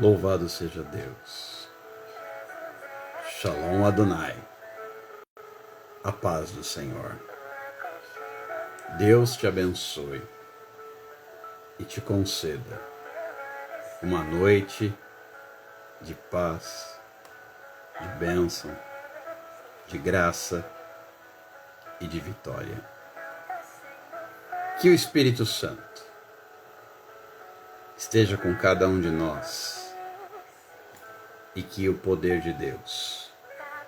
Louvado seja Deus. Shalom Adonai. A paz do Senhor. Deus te abençoe e te conceda uma noite de paz, de bênção, de graça e de vitória. Que o Espírito Santo esteja com cada um de nós e que o poder de Deus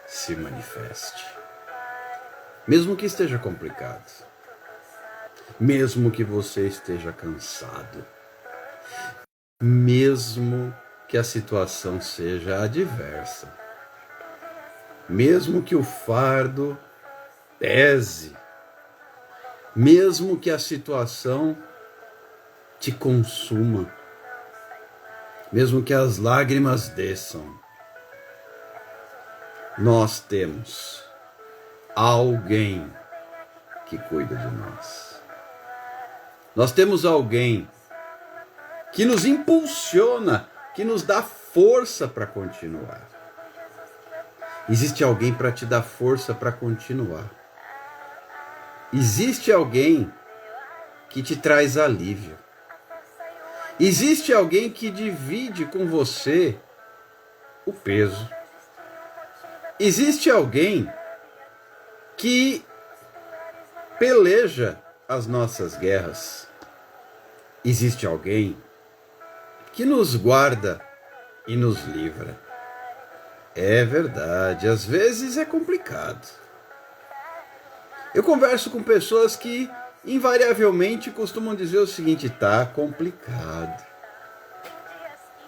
se manifeste. Mesmo que esteja complicado, mesmo que você esteja cansado, mesmo que a situação seja adversa, mesmo que o fardo pese, mesmo que a situação te consuma, mesmo que as lágrimas desçam, nós temos alguém que cuida de nós. Nós temos alguém que nos impulsiona, que nos dá força para continuar. Existe alguém para te dar força para continuar. Existe alguém que te traz alívio. Existe alguém que divide com você o peso. Existe alguém que peleja as nossas guerras. Existe alguém que nos guarda e nos livra. É verdade, às vezes é complicado. Eu converso com pessoas que invariavelmente costumam dizer o seguinte: tá complicado.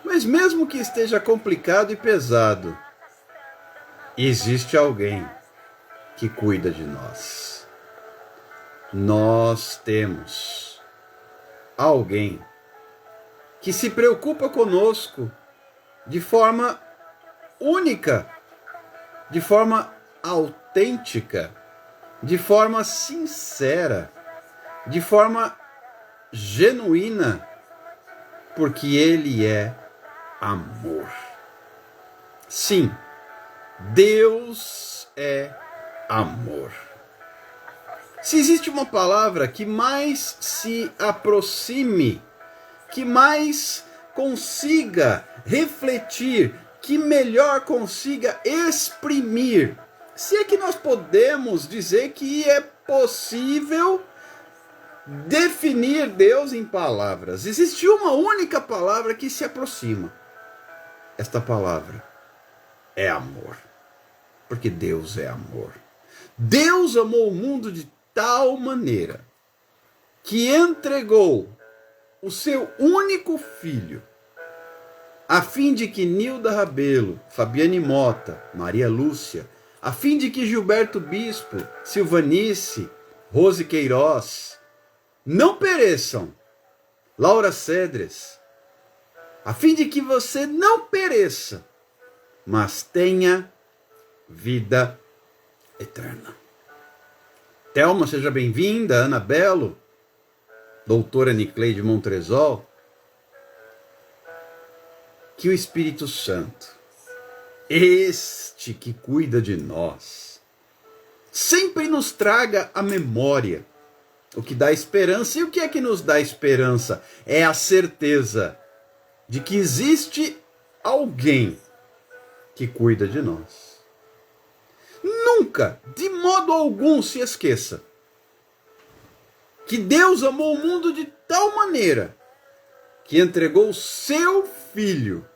Mas mesmo que esteja complicado e pesado, existe alguém que cuida de nós. Nós temos alguém que se preocupa conosco de forma única, de forma autêntica, de forma sincera, de forma genuína, porque Ele é amor. Sim, Deus é amor. Se existe uma palavra que mais se aproxime, que mais consiga refletir, que melhor consiga exprimir, se é que nós podemos dizer que é possível definir Deus em palavras, existe uma única palavra que se aproxima. Esta palavra é amor, porque Deus é amor. Deus amou o mundo de tal maneira que entregou o seu único filho, a fim de que Nilda Rabelo, Fabiane Mota, Maria Lúcia, a fim de que Gilberto Bispo, Silvanice, Rose Queiroz não pereçam, Laura Cedres, a fim de que você não pereça, mas tenha vida eterna. Thelma, seja bem-vinda. Ana Belo, doutora Nicleide Montresol. Que o Espírito Santo, este que cuida de nós, sempre nos traga à memória o que dá esperança. E o que é que nos dá esperança? É a certeza de que existe alguém que cuida de nós. Nunca, de modo algum, se esqueça que Deus amou o mundo de tal maneira que entregou o seu Filho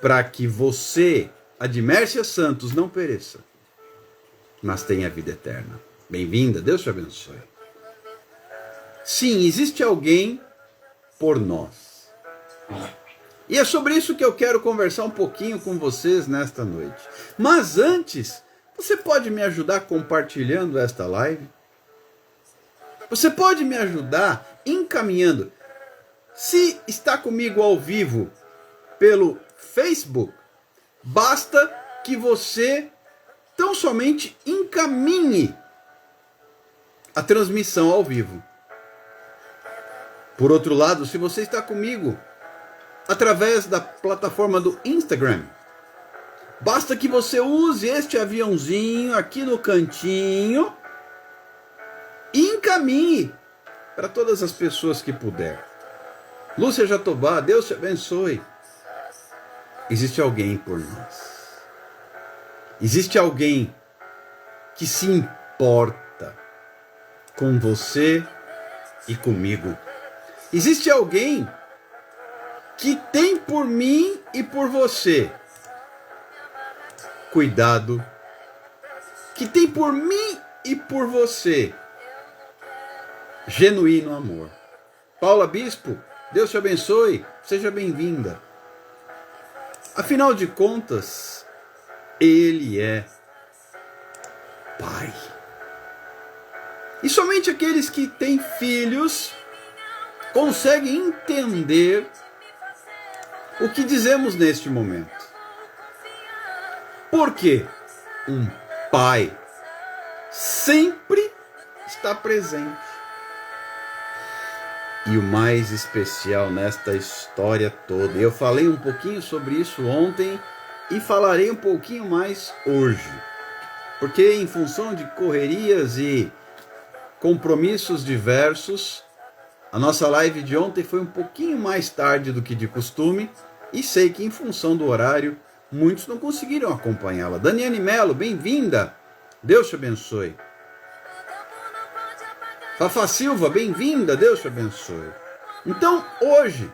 para que você, Admércia Santos, não pereça, mas tenha vida eterna. Bem-vinda, Deus te abençoe. Sim, existe alguém por nós. E é sobre isso que eu quero conversar um pouquinho com vocês nesta noite. Mas antes, você pode me ajudar compartilhando esta live? Você pode me ajudar encaminhando. Se está comigo ao vivo pelo Facebook, basta que você tão somente encaminhe a transmissão ao vivo. Por outro lado, se você está comigo através da plataforma do Instagram. Basta que você use este aviãozinho aqui no cantinho e encaminhe para todas as pessoas que puder. Lúcia Jatobá, Deus te abençoe. Existe alguém por nós. Existe alguém que se importa com você e comigo. Existe alguém que tem por mim e por você cuidado, que tem por mim e por você genuíno amor. Paula Bispo, Deus te abençoe, seja bem-vinda. Afinal de contas, Ele é Pai. E somente aqueles que têm filhos conseguem entender o que dizemos neste momento. Porque um pai sempre está presente. E o mais especial nesta história toda, eu falei um pouquinho sobre isso ontem e falarei um pouquinho mais hoje. Porque em função de correrias e compromissos diversos, a nossa live de ontem foi um pouquinho mais tarde do que de costume e sei que em função do horário muitos não conseguiram acompanhá-la. Daniane Melo, bem-vinda. Deus te abençoe. Fafá Silva, bem-vinda. Deus te abençoe. Então, hoje,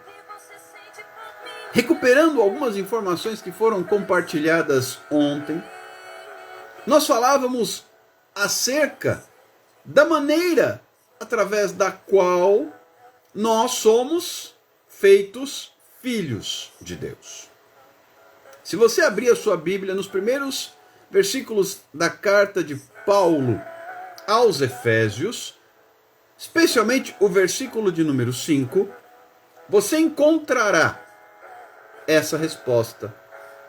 recuperando algumas informações que foram compartilhadas ontem, nós falávamos acerca da maneira através da qual nós somos feitos filhos de Deus. Se você abrir a sua Bíblia nos primeiros versículos da carta de Paulo aos Efésios, especialmente o versículo de número 5, você encontrará essa resposta.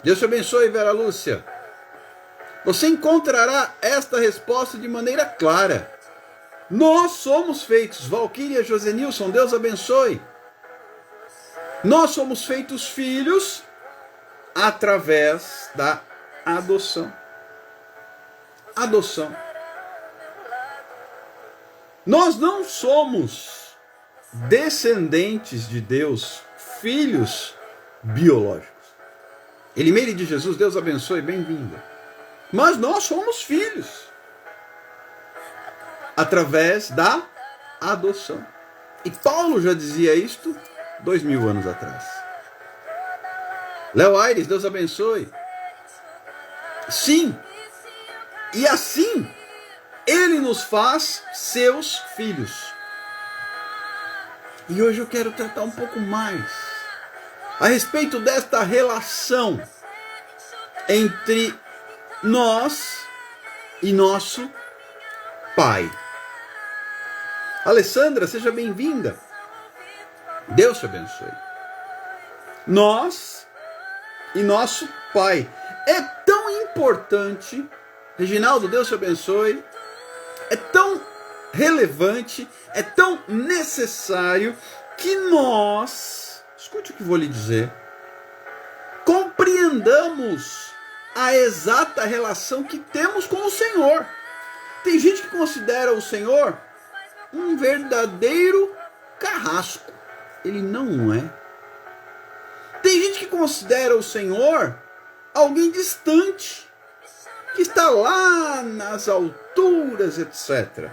Deus te abençoe, Vera Lúcia. Você encontrará esta resposta de maneira clara. Nós somos feitos, Valquíria Josenilson, Deus abençoe. Nós somos feitos filhos através da adoção. Adoção. Nós não somos descendentes de Deus, filhos biológicos. Elimeire de Jesus, Deus abençoe, bem-vinda. Mas nós somos filhos através da adoção. E Paulo já dizia isto 2000 anos atrás. Léo Aires, Deus abençoe. Sim, e assim Ele nos faz seus filhos. E hoje eu quero tratar um pouco mais a respeito desta relação entre nós e nosso Pai. Alessandra, seja bem-vinda. Deus te abençoe. Nós e nosso Pai. É tão importante, Reginaldo, Deus te abençoe, é tão relevante, é tão necessário que nós, escute o que vou lhe dizer, compreendamos a exata relação que temos com o Senhor. Tem gente que considera o Senhor um verdadeiro carrasco. Ele não é. Tem gente que considera o Senhor alguém distante, que está lá nas alturas, etc.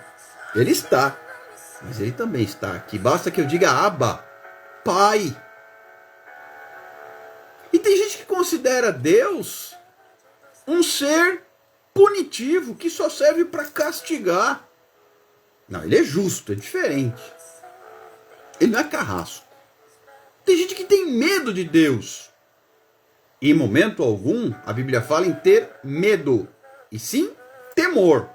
Ele está, mas ele também está aqui. Basta que eu diga Abba, Pai. E tem gente que considera Deus um ser punitivo, que só serve para castigar. Não, ele é justo, é diferente. Ele não é carrasco. Tem gente que tem medo de Deus. E em momento algum, a Bíblia fala em ter medo. E sim, temor.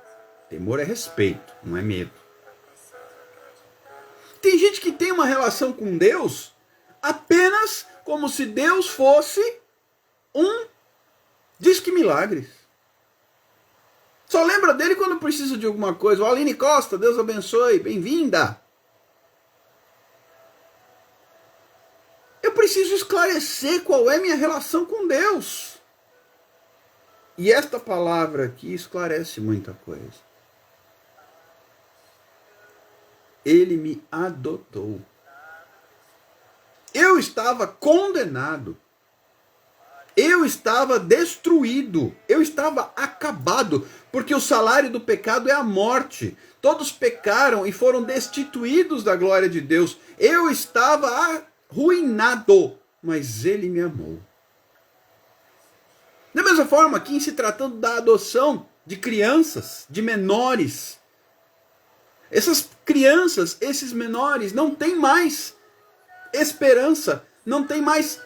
Temor é respeito, não é medo. Tem gente que tem uma relação com Deus apenas como se Deus fosse um disque milagres. Só lembra dele quando precisa de alguma coisa. O Aline Costa, Deus abençoe, bem-vinda. Eu preciso esclarecer qual é minha relação com Deus. E esta palavra aqui esclarece muita coisa. Ele me adotou. Eu estava condenado. Eu estava destruído. Eu estava acabado. Porque o salário do pecado é a morte. Todos pecaram e foram destituídos da glória de Deus. Eu estava arruinado. Mas Ele me amou. Da mesma forma, aqui, em se tratando da adoção de crianças, de menores, essas crianças, esses menores, não têm mais esperança, não tem mais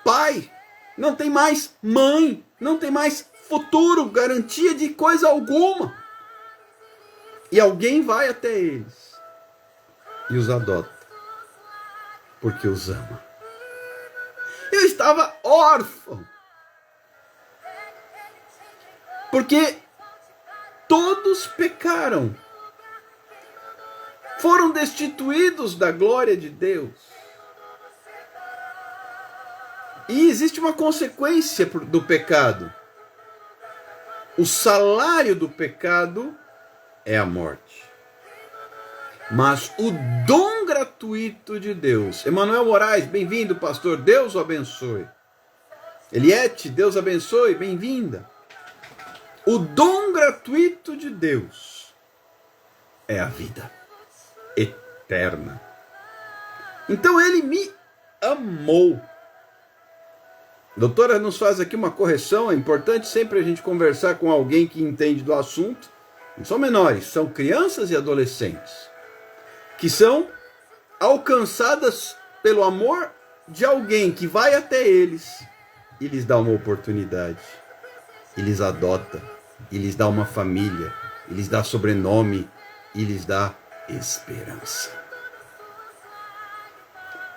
pai, não tem mais mãe, não tem mais futuro, garantia de coisa alguma. E alguém vai até eles e os adota, porque os ama. Eu estava órfão, porque todos pecaram, foram destituídos da glória de Deus. E existe uma consequência do pecado. O salário do pecado é a morte. Mas o dom gratuito de Deus. Emanuel Moraes, bem-vindo, pastor. Deus o abençoe. Eliette, Deus abençoe, bem-vinda. O dom gratuito de Deus é a vida eterna. Então ele me amou. A doutora nos faz aqui uma correção. É importante sempre a gente conversar com alguém que entende do assunto. Não são menores, são crianças e adolescentes que são alcançadas pelo amor de alguém que vai até eles e lhes dá uma oportunidade, e lhes adota, e lhes dá uma família, e lhes dá sobrenome, e lhes dá esperança.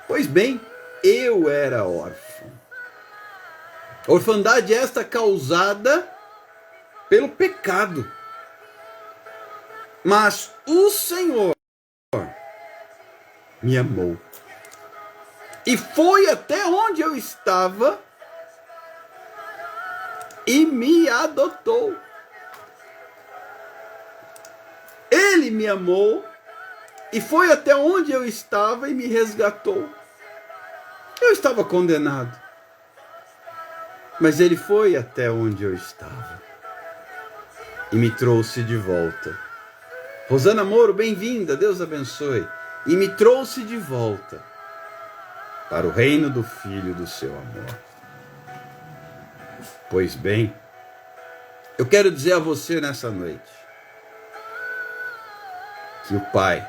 Pois bem, eu era órfão. Orfandade esta causada pelo pecado. Mas o Senhor me amou e foi até onde eu estava e me adotou. Ele me amou e foi até onde eu estava e me resgatou. Eu estava condenado, mas ele foi até onde eu estava e me trouxe de volta. Rosana Moro, bem-vinda, Deus abençoe. E me trouxe de volta para o reino do Filho do seu amor. Pois bem, eu quero dizer a você nessa noite que o Pai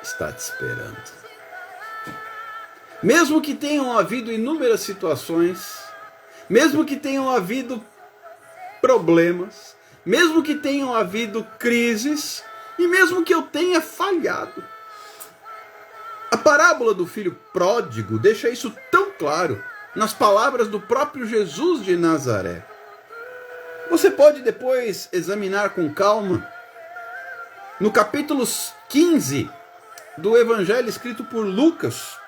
está te esperando. Mesmo que tenham havido inúmeras situações, mesmo que tenham havido problemas, mesmo que tenham havido crises, e mesmo que eu tenha falhado. A parábola do filho pródigo deixa isso tão claro nas palavras do próprio Jesus de Nazaré. Você pode depois examinar com calma no capítulo 15 do Evangelho escrito por Lucas,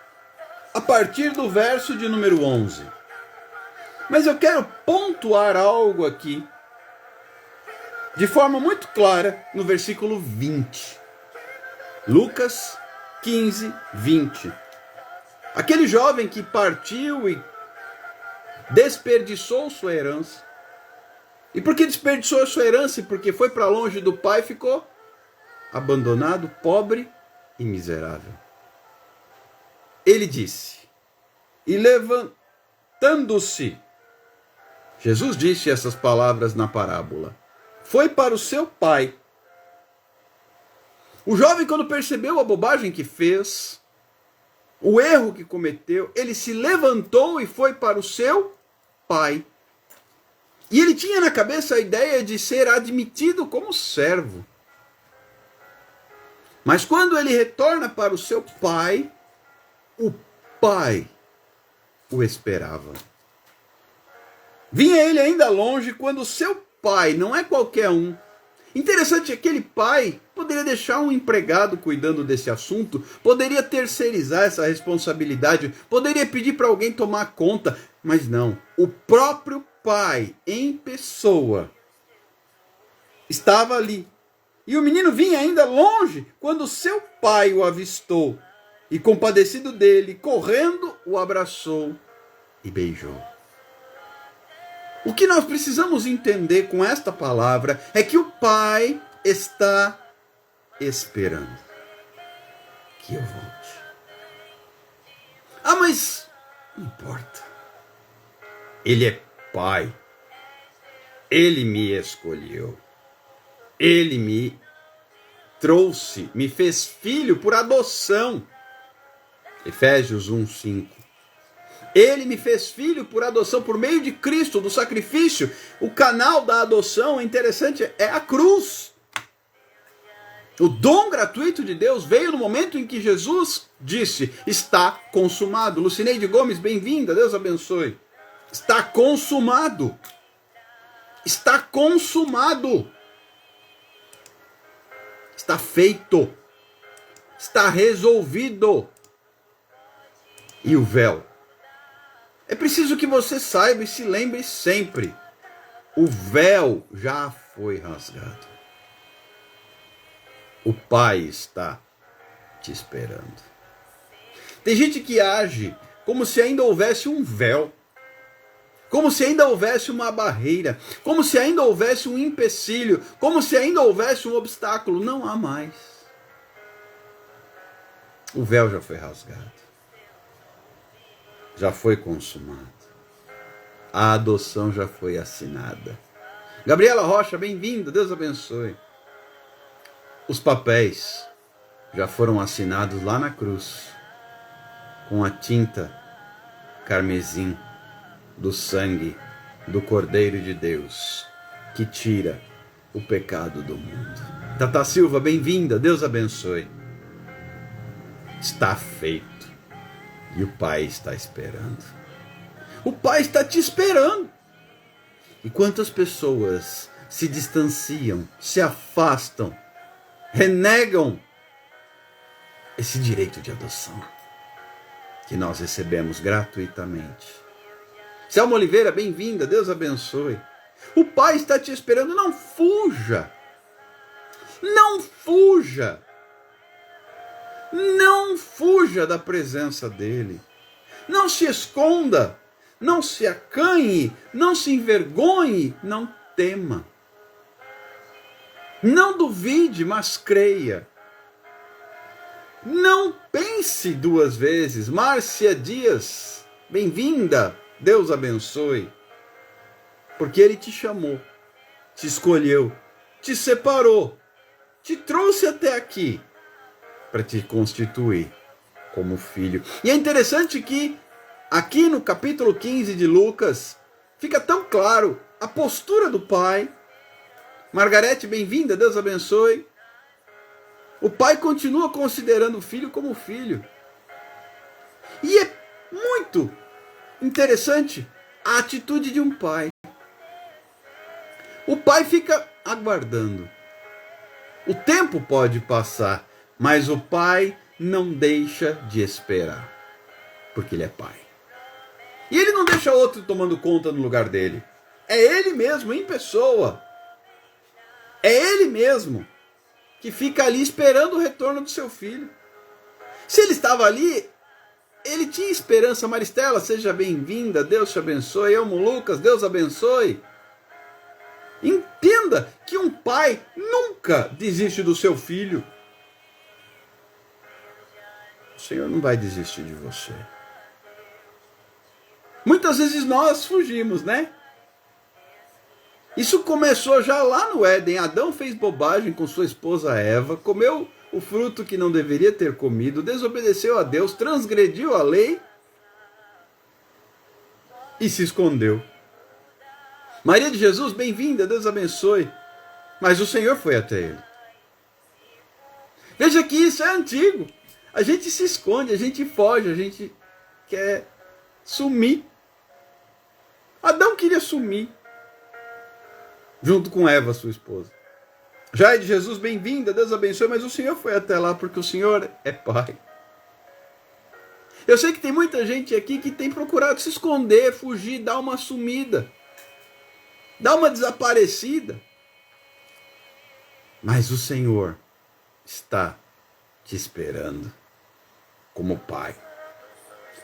a partir do verso de número 11. Mas eu quero pontuar algo aqui de forma muito clara no versículo 20. Lucas 15, 20. Aquele jovem que partiu e desperdiçou sua herança. E por que desperdiçou sua herança? Porque foi para longe do pai e ficou abandonado, pobre e miserável. Ele disse, e levantando-se, Jesus disse essas palavras na parábola, foi para o seu pai. O jovem, quando percebeu a bobagem que fez, o erro que cometeu, ele se levantou e foi para o seu pai. E ele tinha na cabeça a ideia de ser admitido como servo. Mas quando ele retorna para o seu pai, o pai o esperava. Vinha ele ainda longe quando o seu pai, não é qualquer um. Interessante, aquele pai Poderia deixar um empregado cuidando desse assunto, poderia terceirizar essa responsabilidade, poderia pedir para alguém tomar conta, mas não. O próprio pai, em pessoa, estava ali. E o menino vinha ainda longe quando seu pai o avistou e, compadecido dele, correndo, o abraçou e beijou. O que nós precisamos entender com esta palavra é que o pai está esperando que eu volte. Ah, mas não importa. Ele é pai. Ele me escolheu. Ele me trouxe, me fez filho por adoção. Efésios 1:5. Ele me fez filho por adoção, por meio de Cristo, do sacrifício. O canal da adoção, é interessante, é a cruz. O dom gratuito de Deus veio no momento em que Jesus disse, está consumado. Lucineide Gomes, bem-vinda, Deus abençoe. Está consumado. Está consumado. Está feito. Está resolvido. E o véu? É preciso que você saiba e se lembre sempre. O véu já foi rasgado. O Pai está te esperando. Tem gente que age como se ainda houvesse um véu. Como se ainda houvesse uma barreira. Como se ainda houvesse um empecilho. Como se ainda houvesse um obstáculo. Não há mais. O véu já foi rasgado. Já foi consumado. A adoção já foi assinada. Gabriela Rocha, bem-vinda, Deus abençoe. Os papéis já foram assinados lá na cruz, com a tinta carmesim do sangue do Cordeiro de Deus, que tira o pecado do mundo. Tata Silva, bem-vinda, Deus abençoe. Está feito. E o Pai está esperando. O Pai está te esperando. E quantas pessoas se distanciam, se afastam, renegam esse direito de adoção que nós recebemos gratuitamente. Selma Oliveira, bem-vinda, Deus abençoe. O Pai está te esperando, não fuja. Não fuja. Não fuja da presença dele. Não se esconda. Não se acanhe. Não se envergonhe. Não tema. Não duvide, mas creia. Não pense duas vezes. Márcia Dias, bem-vinda. Deus abençoe. Porque ele te chamou, te escolheu, te separou, te trouxe até aqui para te constituir como filho. E é interessante que aqui no capítulo 15 de Lucas fica tão claro a postura do pai. Margarete, bem-vinda, Deus abençoe. O pai continua considerando o filho como filho. E é muito interessante a atitude de um pai. O pai fica aguardando. O tempo pode passar, mas o pai não deixa de esperar, porque ele é pai. E ele não deixa outro tomando conta no lugar dele. É ele mesmo, em pessoa. É ele mesmo que fica ali esperando o retorno do seu filho. Se ele estava ali, ele tinha esperança. Maristela, seja bem-vinda, Deus te abençoe. Elmo Lucas, Deus abençoe. Entenda que um pai nunca desiste do seu filho. O Senhor não vai desistir de você. Muitas vezes nós fugimos, né? Isso começou já lá no Éden. Adão fez bobagem com sua esposa Eva, comeu o fruto que não deveria ter comido, desobedeceu a Deus, transgrediu a lei e se escondeu. Maria de Jesus, bem-vinda, Deus abençoe. Mas o Senhor foi até ele. Veja que isso é antigo. A gente se esconde, a gente foge, a gente quer sumir. Adão queria sumir, junto com Eva, sua esposa. Jaide Jesus, bem-vinda, Deus abençoe, mas o Senhor foi até lá porque o Senhor é Pai. Eu sei que tem muita gente aqui que tem procurado se esconder, fugir, dar uma sumida, dar uma desaparecida. Mas o Senhor está te esperando como Pai.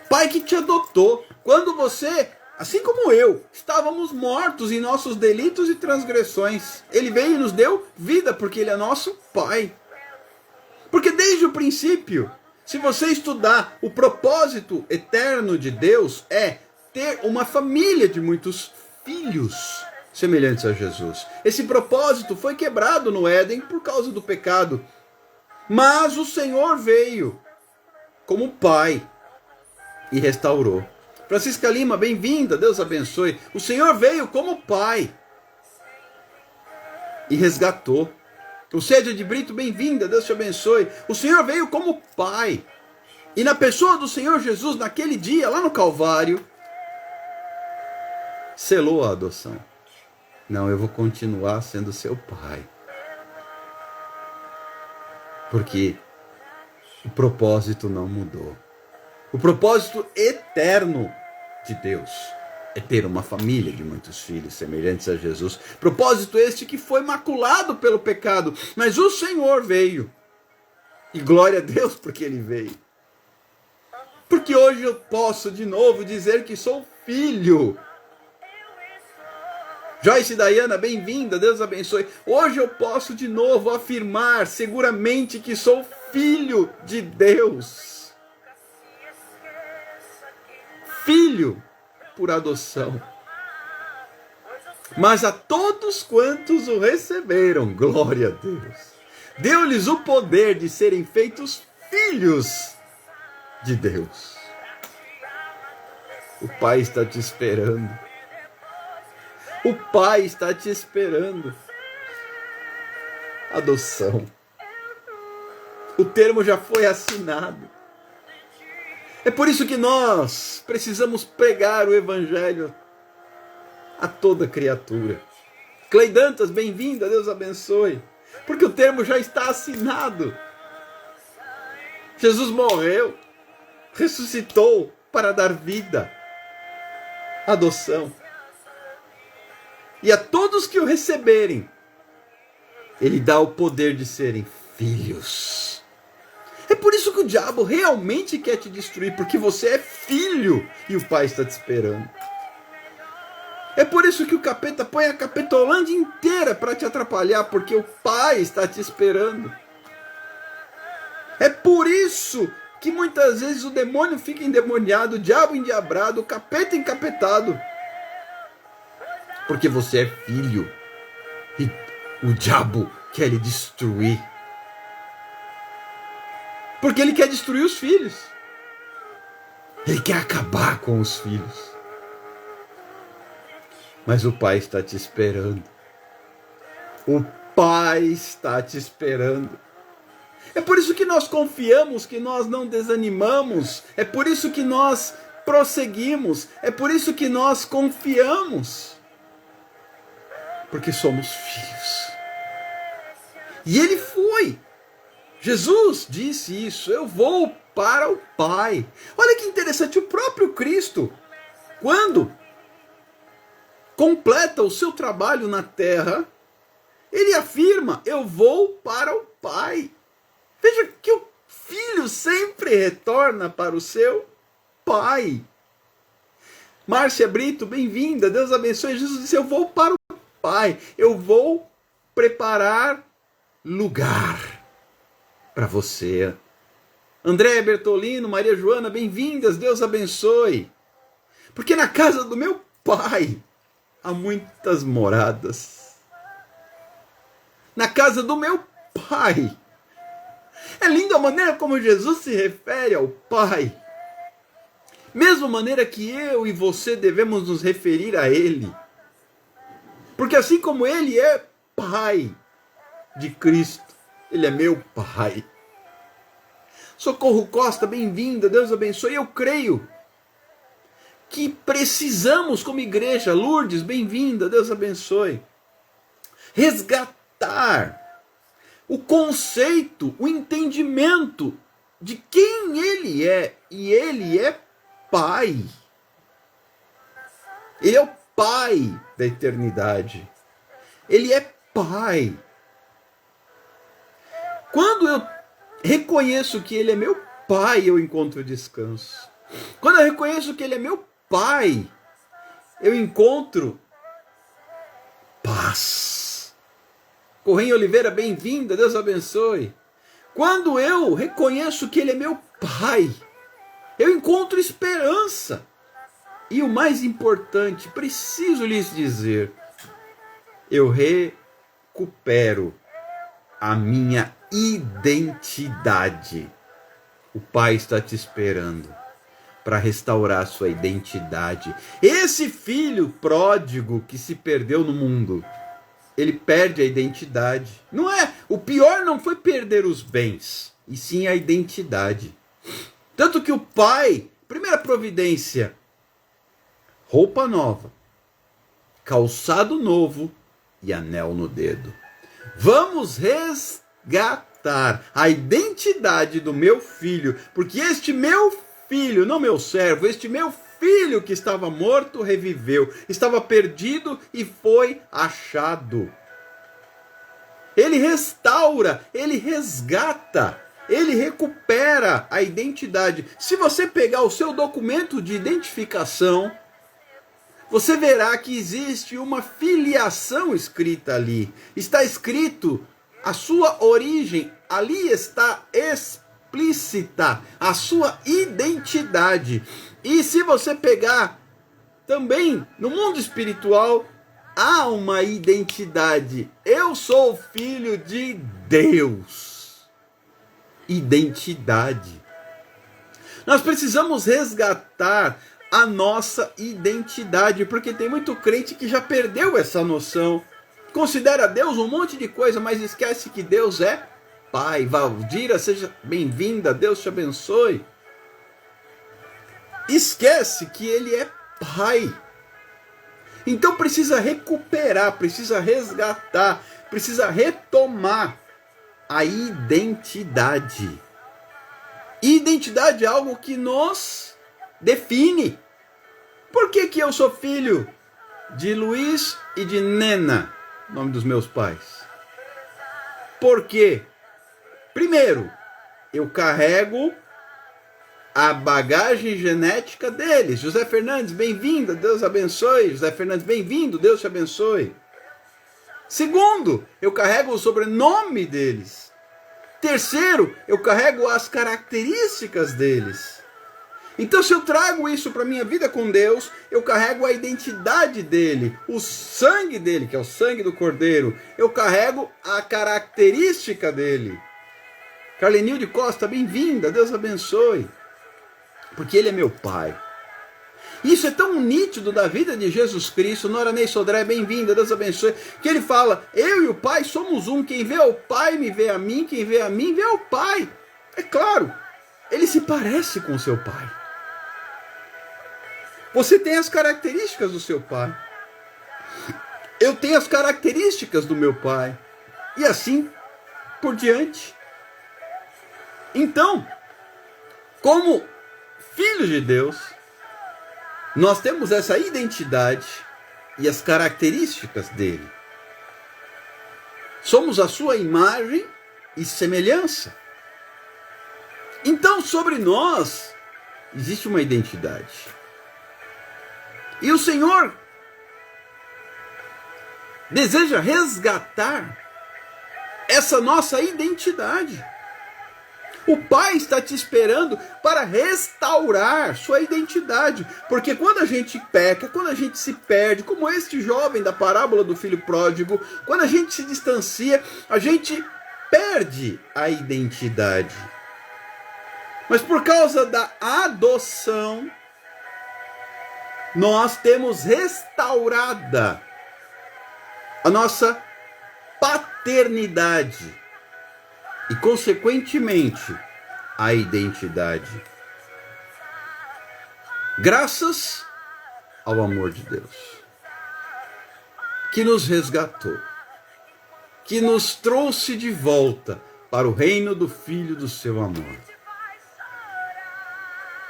Pai que te adotou. Quando você, assim como eu, estávamos mortos em nossos delitos e transgressões, Ele veio e nos deu vida, porque Ele é nosso Pai. Porque desde o princípio, se você estudar, o propósito eterno de Deus é ter uma família de muitos filhos semelhantes a Jesus. Esse propósito foi quebrado no Éden por causa do pecado. Mas o Senhor veio como Pai e restaurou. Francisca Lima, bem-vinda, Deus abençoe. O Senhor veio como Pai e resgatou. O Cédia de Brito, bem-vinda, Deus te abençoe. O Senhor veio como Pai. E na pessoa do Senhor Jesus, naquele dia, lá no Calvário, selou a adoção. Não, eu vou continuar sendo seu Pai. Porque o propósito não mudou. O propósito eterno de Deus é ter uma família de muitos filhos semelhantes a Jesus. Propósito este que foi maculado pelo pecado, mas o Senhor veio. E glória a Deus porque Ele veio. Porque hoje eu posso de novo dizer que sou filho. Joyce Dayana, bem-vinda, Deus abençoe. Hoje eu posso de novo afirmar seguramente que sou filho de Deus. Filho por adoção. Mas a todos quantos o receberam, glória a Deus, deu-lhes o poder de serem feitos filhos de Deus. O Pai está te esperando. O Pai está te esperando. Adoção. O termo já foi assinado. É por isso que nós precisamos pregar o Evangelho a toda criatura. Cleidantas, bem-vinda, Deus abençoe. Porque o termo já está assinado. Jesus morreu, ressuscitou para dar vida. Adoção. E a todos que o receberem, Ele dá o poder de serem filhos. É por isso que o diabo realmente quer te destruir, porque você é filho e o Pai está te esperando. É por isso que o capeta põe a capetolândia inteira para te atrapalhar, porque o Pai está te esperando. É por isso que muitas vezes o demônio fica endemoniado, o diabo endiabrado, o capeta encapetado. Porque você é filho e o diabo quer lhe destruir. Porque ele quer destruir os filhos. Ele quer acabar com os filhos. Mas o Pai está te esperando. O Pai está te esperando. É por isso que nós confiamos, que nós não desanimamos. É por isso que nós prosseguimos. É por isso que nós confiamos. Porque somos filhos. E Ele foi. Jesus disse isso. Eu vou para o Pai. Olha que interessante. O próprio Cristo, quando completa o seu trabalho na terra, Ele afirma: eu vou para o Pai. Veja que o Filho sempre retorna para o seu Pai. Márcia Brito, bem-vinda. Deus abençoe. Jesus disse: eu vou para o Pai. Eu vou preparar lugar para você. André Bertolino, Maria Joana, bem-vindas. Deus abençoe. Porque na casa do meu Pai há muitas moradas. Na casa do meu Pai. É linda a maneira como Jesus se refere ao Pai. Mesma maneira que eu e você devemos nos referir a Ele. Porque assim como Ele é Pai de Cristo, Ele é meu Pai. Socorro Costa, bem-vinda, Deus abençoe. Eu creio que precisamos, como igreja, Lourdes, bem-vinda, Deus abençoe, resgatar o conceito, o entendimento de quem Ele é. E Ele é Pai. Ele é o Pai da eternidade. Ele é Pai. Quando eu reconheço que Ele é meu Pai, eu encontro descanso. Quando eu reconheço que Ele é meu Pai, eu encontro paz. Corrêa Oliveira, bem-vinda, Deus abençoe. Quando eu reconheço que Ele é meu Pai, eu encontro esperança. E o mais importante, preciso lhes dizer, eu recupero a minha identidade. O Pai está te esperando para restaurar a sua identidade. Esse filho pródigo que se perdeu no mundo, ele perde a identidade. Não é, o pior não foi perder os bens, e sim a identidade. Tanto que o pai, primeira providência, roupa nova, calçado novo e anel no dedo. Vamos resgatar a identidade do meu filho, porque este meu filho, não meu servo, este meu filho que estava morto reviveu, estava perdido e foi achado. Ele restaura, ele resgata, ele recupera a identidade. Se você pegar o seu documento de identificação, você verá que existe uma filiação escrita ali. Está escrito a sua origem, ali está explícita a sua identidade. E se você pegar também no mundo espiritual, há uma identidade. Eu sou filho de Deus. Identidade. Nós precisamos resgatar a nossa identidade, porque tem muito crente que já perdeu essa noção. Considera Deus um monte de coisa, mas esquece que Deus é Pai. Valdira, seja bem-vinda, Deus te abençoe. Esquece que Ele é Pai. Então precisa recuperar, precisa resgatar, precisa retomar a identidade. Identidade é algo que nos define. Por que eu sou filho de Luiz e de Nena, nome dos meus pais? Porque, primeiro, eu carrego a bagagem genética deles. José Fernandes, bem-vindo, Deus abençoe. José Fernandes, bem-vindo, Deus te abençoe. Segundo, eu carrego o sobrenome deles. Terceiro, eu carrego as características deles. Então, se eu trago isso para a minha vida com Deus, eu carrego a identidade dele, o sangue dele, que é o sangue do Cordeiro. Eu carrego a característica dele. Carlenilde Costa, bem-vinda, Deus abençoe. Porque ele é meu pai. Isso é tão nítido da vida de Jesus Cristo. Nora Ney Sodré, bem-vinda, Deus abençoe. Que ele fala, eu e o Pai somos um. Quem vê o Pai me vê a mim. Quem vê a mim vê o Pai. É claro, ele se parece com o seu Pai. Você tem as características do seu Pai. Eu tenho as características do meu Pai. E assim por diante. Então, como filhos de Deus, nós temos essa identidade e as características dele. Somos a sua imagem e semelhança. Então, sobre nós, existe uma identidade. E o Senhor deseja resgatar essa nossa identidade. O Pai está te esperando para restaurar sua identidade. Porque quando a gente peca, quando a gente se perde, como este jovem da parábola do filho pródigo, quando a gente se distancia, a gente perde a identidade. Mas por causa da adoção, nós temos restaurada a nossa paternidade. E, consequentemente, a identidade. Graças ao amor de Deus, que nos resgatou. que nos trouxe de volta para o reino do Filho do seu amor.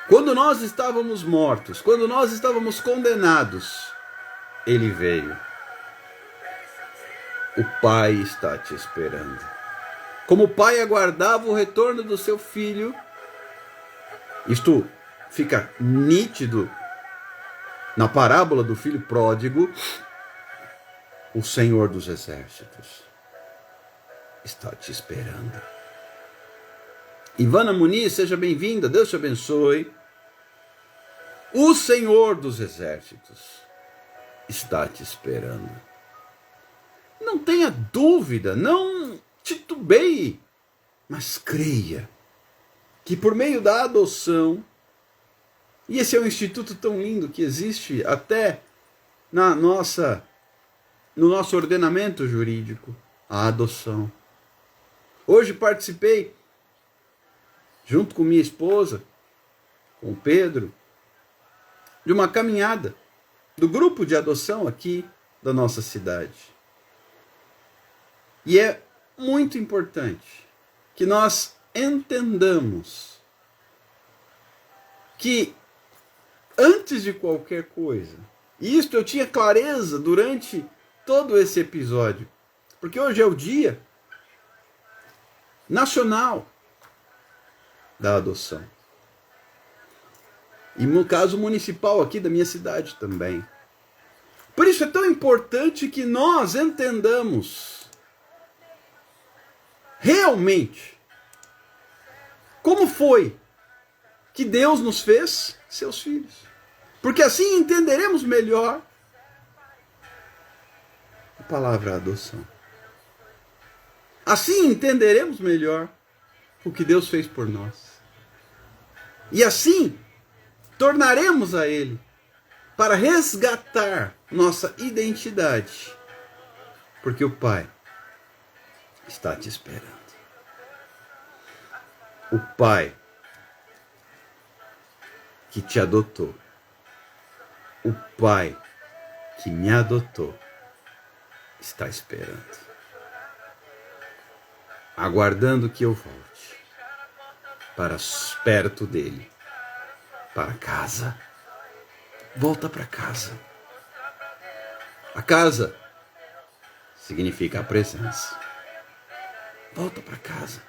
Quando nós estávamos mortos, quando nós estávamos condenados, Ele veio. O Pai está te esperando. Como o Pai aguardava o retorno do seu Filho, isto fica nítido na parábola do filho pródigo, o Senhor dos Exércitos está te esperando. Ivana Muniz, seja bem-vinda, Deus te abençoe. O Senhor dos Exércitos está te esperando. Não tenha dúvida, não titubeie, mas creia que por meio da adoção, e esse é um instituto tão lindo que existe até no nosso ordenamento jurídico, a adoção. Hoje participei, junto com minha esposa, com o Pedro, de uma caminhada do grupo de adoção aqui da nossa cidade. E é muito importante que nós entendamos que antes de qualquer coisa, e isto eu tinha clareza durante todo esse episódio, porque hoje é o Dia Nacional da Adoção. E no caso municipal aqui da minha cidade também. Por isso é tão importante que nós entendamos realmente como foi que Deus nos fez seus filhos. Porque assim entenderemos melhor a palavra adoção. Assim entenderemos melhor o que Deus fez por nós. E assim tornaremos a Ele para resgatar nossa identidade. Porque o Pai está te esperando. O Pai que te adotou. O Pai que me adotou está esperando. Aguardando que eu volte para perto dele. Para casa. Volta para casa. A casa significa a presença. Volta para casa.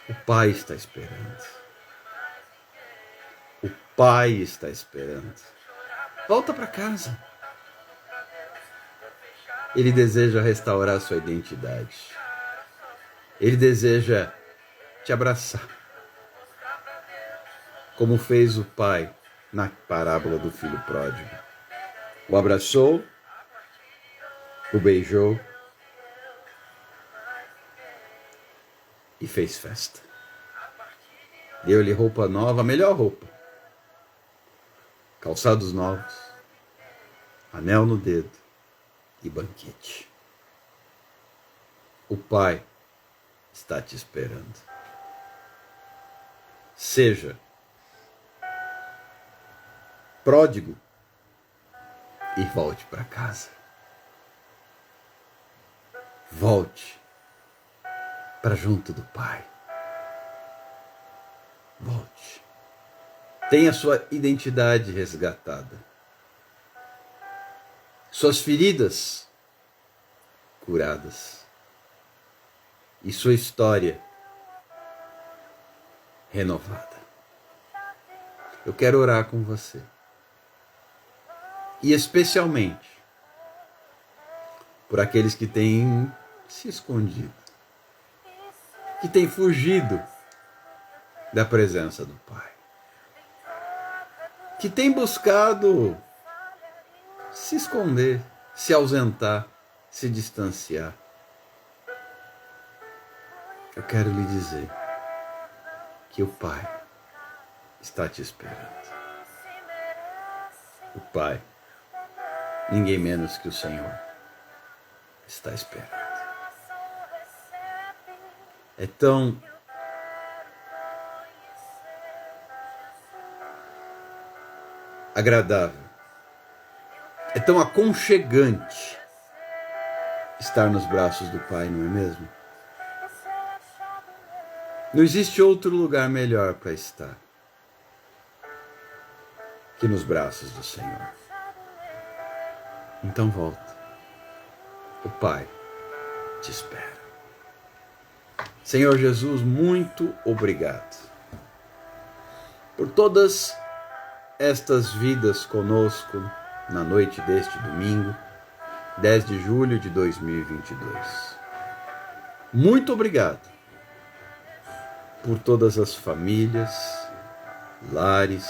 O Pai está esperando. O Pai está esperando. Volta para casa. Ele deseja restaurar sua identidade. Ele deseja te abraçar. Como fez o pai na parábola do filho pródigo. O abraçou, o beijou e fez festa. Deu-lhe roupa nova, a melhor roupa. Calçados novos, anel no dedo e banquete. O Pai está te esperando. Seja pródigo e volte para casa. Volte para junto do Pai. Volte. Tenha sua identidade resgatada. Suas feridas curadas. E sua história renovada. Eu quero orar com você. E especialmente por aqueles que têm se escondido, que têm fugido da presença do Pai, que têm buscado se esconder, se ausentar, se distanciar. Eu quero lhe dizer que o Pai está te esperando. O Pai, ninguém menos que o Senhor, está esperando. É tão agradável, é tão aconchegante estar nos braços do Pai, não é mesmo? Não existe outro lugar melhor para estar que nos braços do Senhor. Então volta. O Pai te espera. Senhor Jesus, muito obrigado por todas estas vidas conosco na noite deste domingo, 10 de julho de 2022. Muito obrigado por todas as famílias, lares,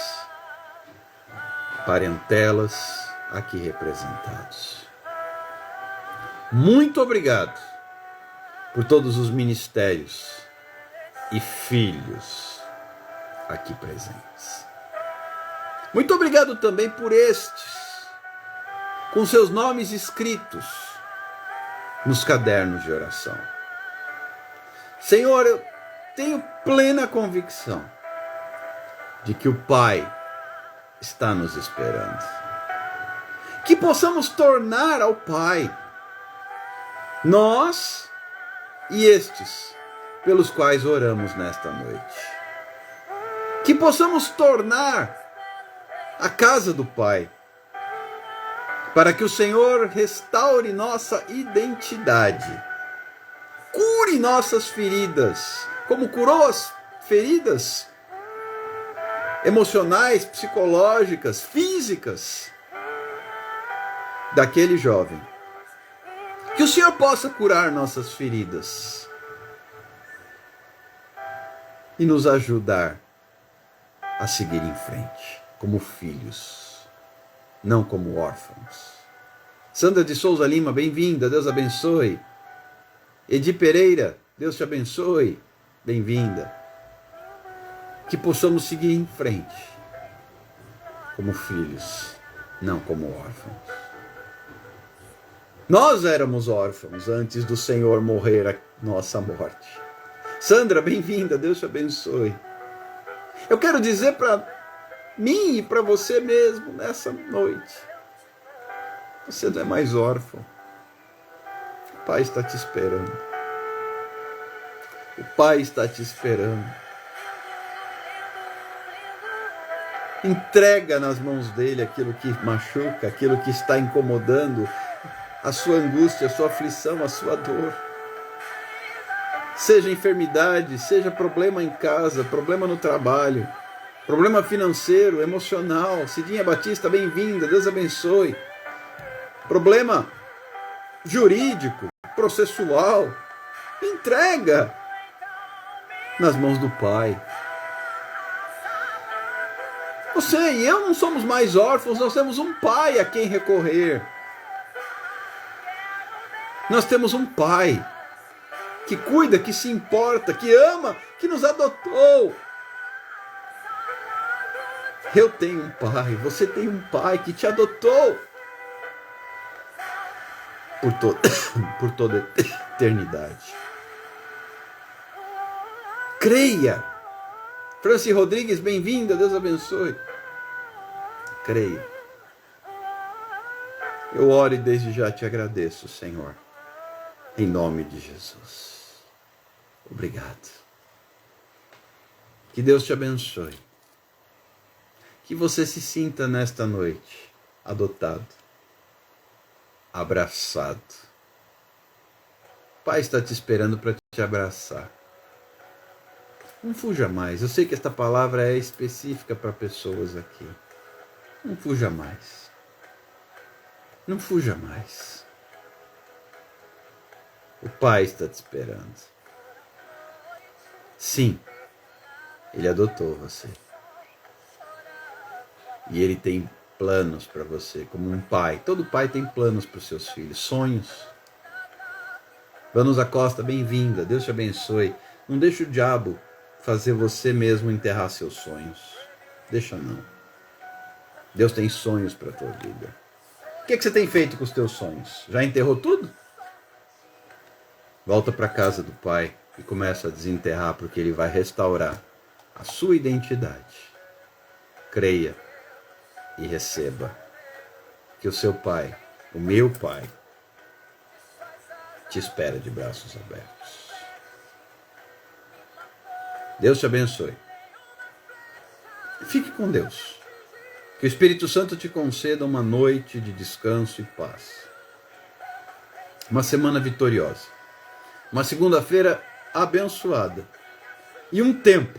parentelas aqui representados. Muito obrigado por todos os ministérios e filhos aqui presentes. Muito obrigado também por estes, com seus nomes escritos nos cadernos de oração. Senhor, eu tenho plena convicção de que o Pai está nos esperando. Que possamos tornar ao Pai nós e estes pelos quais oramos nesta noite. Que possamos tornar a casa do Pai, para que o Senhor restaure nossa identidade, cure nossas feridas, como curou as feridas emocionais, psicológicas, físicas daquele jovem. Que o Senhor possa curar nossas feridas e nos ajudar a seguir em frente, como filhos, não como órfãos. Sandra de Souza Lima, bem-vinda, Deus abençoe. Edi Pereira, Deus te abençoe, bem-vinda. Que possamos seguir em frente, como filhos, não como órfãos. Nós éramos órfãos antes do Senhor morrer a nossa morte. Sandra, bem-vinda, Deus te abençoe. Eu quero dizer para mim e para você mesmo nessa noite: você não é mais órfão. O Pai está te esperando. O Pai está te esperando. Entrega nas mãos dele aquilo que machuca, aquilo que está incomodando, a sua angústia, a sua aflição, a sua dor. Seja enfermidade, seja problema em casa, problema no trabalho, problema financeiro, emocional. Cidinha Batista, bem-vinda, Deus abençoe. Problema jurídico, processual, entrega nas mãos do Pai. Você e eu não somos mais órfãos, nós temos um Pai a quem recorrer. Nós temos um Pai que cuida, que se importa, que ama, que nos adotou. Eu tenho um Pai, você tem um Pai que te adotou por toda eternidade. Creia. Franci Rodrigues, bem-vinda, Deus abençoe. Creia. Eu oro e desde já te agradeço, Senhor, em nome de Jesus. Obrigado. Que Deus te abençoe. Que você se sinta nesta noite adotado, abraçado. O Pai está te esperando para te abraçar. Não fuja mais. Eu sei que esta palavra é específica para pessoas aqui. Não fuja mais. Não fuja mais. O Pai está te esperando. Sim, Ele adotou você. E Ele tem planos para você, como um pai. Todo pai tem planos para os seus filhos, sonhos. Vanusa Costa, bem-vinda. Deus te abençoe. Não deixe o diabo fazer você mesmo enterrar seus sonhos. Deixa não. Deus tem sonhos para a tua vida. O que você tem feito com os teus sonhos? Já enterrou tudo? Volta para a casa do Pai e começa a desenterrar, porque Ele vai restaurar a sua identidade. Creia e receba que o seu Pai, o meu Pai, te espera de braços abertos. Deus te abençoe. Fique com Deus. Que o Espírito Santo te conceda uma noite de descanso e paz. Uma semana vitoriosa. Uma segunda-feira abençoada. E um tempo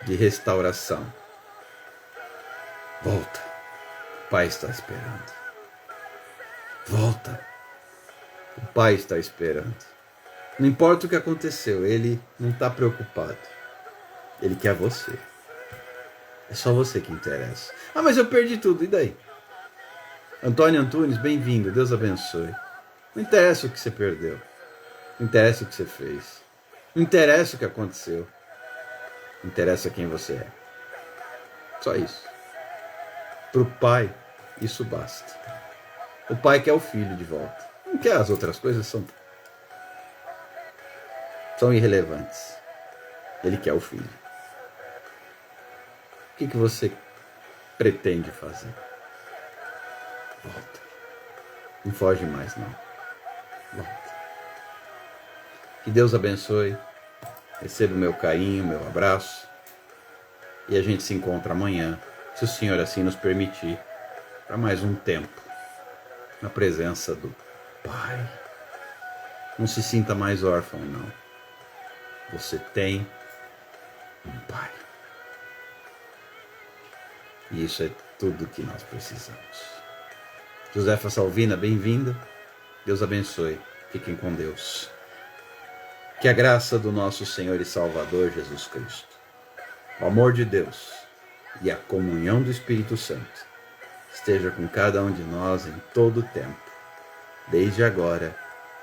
de restauração. Volta. O Pai está esperando. Volta. O Pai está esperando. Não importa o que aconteceu, Ele não está preocupado. Ele quer você. É só você que interessa. Ah, mas eu perdi tudo, e daí? Antônio Antunes, bem-vindo, Deus abençoe. Não interessa o que você perdeu. Não interessa o que você fez. Não interessa o que aconteceu. Não interessa quem você é. Só isso. Para o Pai, isso basta. O Pai quer o Filho de volta. Não quer as outras coisas, são irrelevantes. Ele quer o Filho. O que você pretende fazer? Volta. Não foge mais, não. Volta. Que Deus abençoe. Receba o meu carinho, meu abraço. E a gente se encontra amanhã, se o Senhor assim nos permitir, para mais um tempo na presença do Pai. Não se sinta mais órfão, não. Você tem um Pai. E isso é tudo que nós precisamos. Josefa Salvina, bem-vinda. Deus abençoe. Fiquem com Deus. Que a graça do nosso Senhor e Salvador Jesus Cristo, o amor de Deus e a comunhão do Espírito Santo esteja com cada um de nós em todo o tempo, desde agora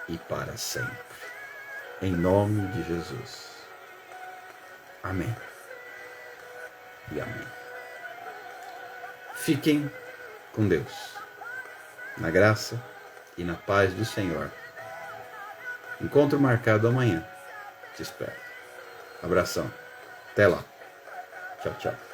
e para sempre. Em nome de Jesus. Amém. E amém. Fiquem com Deus, na graça e na paz do Senhor. Encontro marcado amanhã. Te espero. Abração. Até lá. Tchau, tchau.